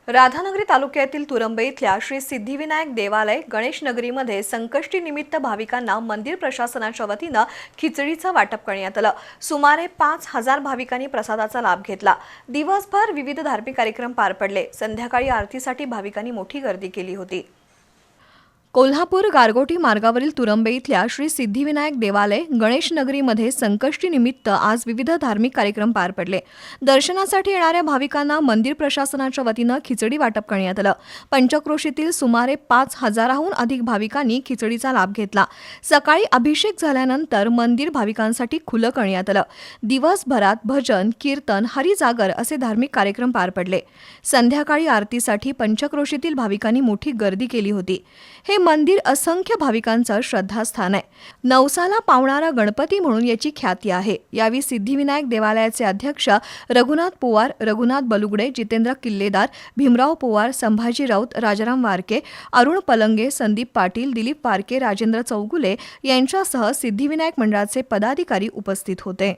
राधानगरी तालुक्यातील तुरंबे इथल्या श्री सिद्धिविनायक देवालय गणेश नगरीमध्ये संकष्टी निमित्त भाविकांना मंदिर प्रशासनाच्या वतीनं खिचडीचं वाटप करण्यात आलं। सुमारे 5,000 भाविकांनी प्रसादाचा लाभ घेतला। दिवसभर विविध धार्मिक कार्यक्रम पार पडले। संध्याकाळी आरतीसाठी भाविकांनी मोठी गर्दी केली होती। कोल्हापूर गारगोटी मार्गावरील तुरंबे इथल्या श्री सिद्धिविनायक देवालय गणेश नगरीमध्ये संकष्टी निमित्त आज विविध धार्मिक कार्यक्रम पार पडले। दर्शनासाठी येणाऱ्या भाविकांना मंदिर प्रशासनाच्या वतीनं खिचडी वाटप करण्यात आलं। पंचक्रोशीतील सुमारे 5,000हून अधिक भाविकांनी खिचडीचा लाभ घेतला। सकाळी अभिषेक झाल्यानंतर मंदिर भाविकांसाठी खुलं करण्यात आलं। दिवसभरात भजन, कीर्तन, हरिजागर असे धार्मिक कार्यक्रम पार पडले। संध्याकाळी आरतीसाठी पंचक्रोशीतील भाविकांनी मोठी गर्दी केली होती। हे मंदिर असंख्य भाविकांचं श्रद्धास्थान आहे। नवसाला पावणारा गणपती म्हणून याची ख्याती आहे। यावेळी सिद्धिविनायक देवालयाचे अध्यक्ष रघुनाथ पवार, रघुनाथ बलुगडे, जितेंद्र किल्लेदार, भीमराव पवार, संभाजी राऊत, राजाराम वारके, अरुण पलंगे, संदीप पाटील, दिलीप वारके, राजेंद्र चौगुले यांच्यासह सिद्धिविनायक मंडळाचे पदाधिकारी उपस्थित होते।